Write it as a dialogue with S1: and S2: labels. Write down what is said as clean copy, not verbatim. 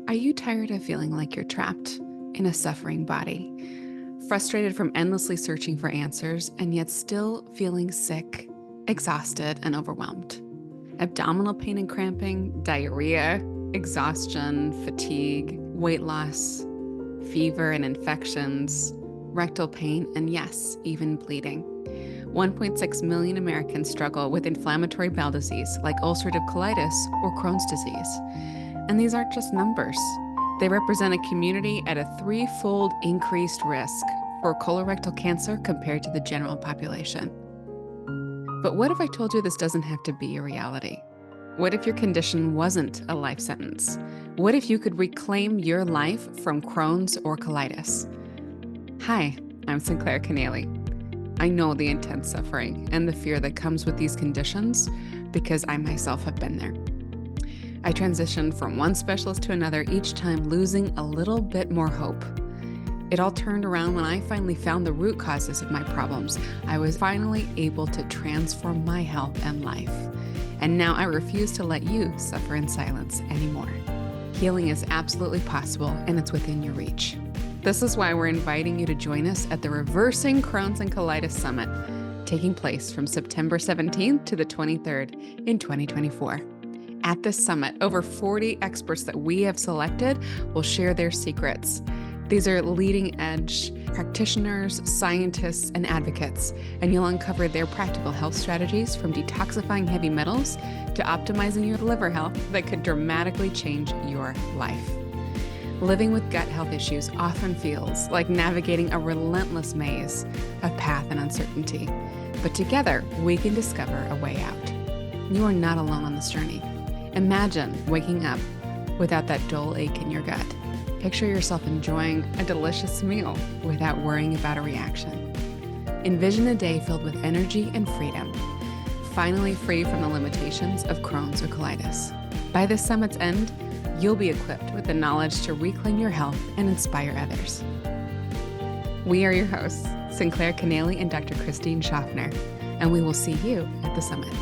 S1: Are you tired of feeling like you're trapped in a suffering body? Frustrated from endlessly searching for answers and yet still feeling sick, exhausted, and overwhelmed? Abdominal pain and cramping, diarrhea, exhaustion, fatigue, weight loss, fever and infections, rectal pain, and yes, even bleeding. 1.6 million Americans struggle with inflammatory bowel disease like ulcerative colitis or Crohn's disease. And these aren't just numbers. They represent a community at a threefold increased risk for colorectal cancer compared to the general population. But what if I told you this doesn't have to be a reality? What if your condition wasn't a life sentence? What if you could reclaim your life from Crohn's or colitis? Hi, I'm Sinclair Kennally. I know the intense suffering and the fear that comes with these conditions because I myself have been there. I transitioned from one specialist to another, each time losing a little bit more hope. It all turned around when I finally found the root causes of my problems. I was finally able to transform my health and life. And now I refuse to let you suffer in silence anymore. Healing is absolutely possible, and it's within your reach. This is why we're inviting you to join us at the Reversing Crohn's and Colitis Summit, taking place from September 17th to the 23rd in 2024. At this summit, over 40 experts that we have selected will share their secrets. These are leading-edge practitioners, scientists, and advocates, and you'll uncover their practical health strategies from detoxifying heavy metals to optimizing your liver health that could dramatically change your life. Living with gut health issues often feels like navigating a relentless maze of path and uncertainty, but together we can discover a way out. You are not alone on this journey. Imagine waking up without that dull ache in your gut. Picture yourself enjoying a delicious meal without worrying about a reaction. Envision a day filled with energy and freedom, finally free from the limitations of Crohn's or colitis. By this summit's end, you'll be equipped with the knowledge to reclaim your health and inspire others. We are your hosts, Sinclair Kennally and Dr. Christine Schaffner, and we will see you at the summit.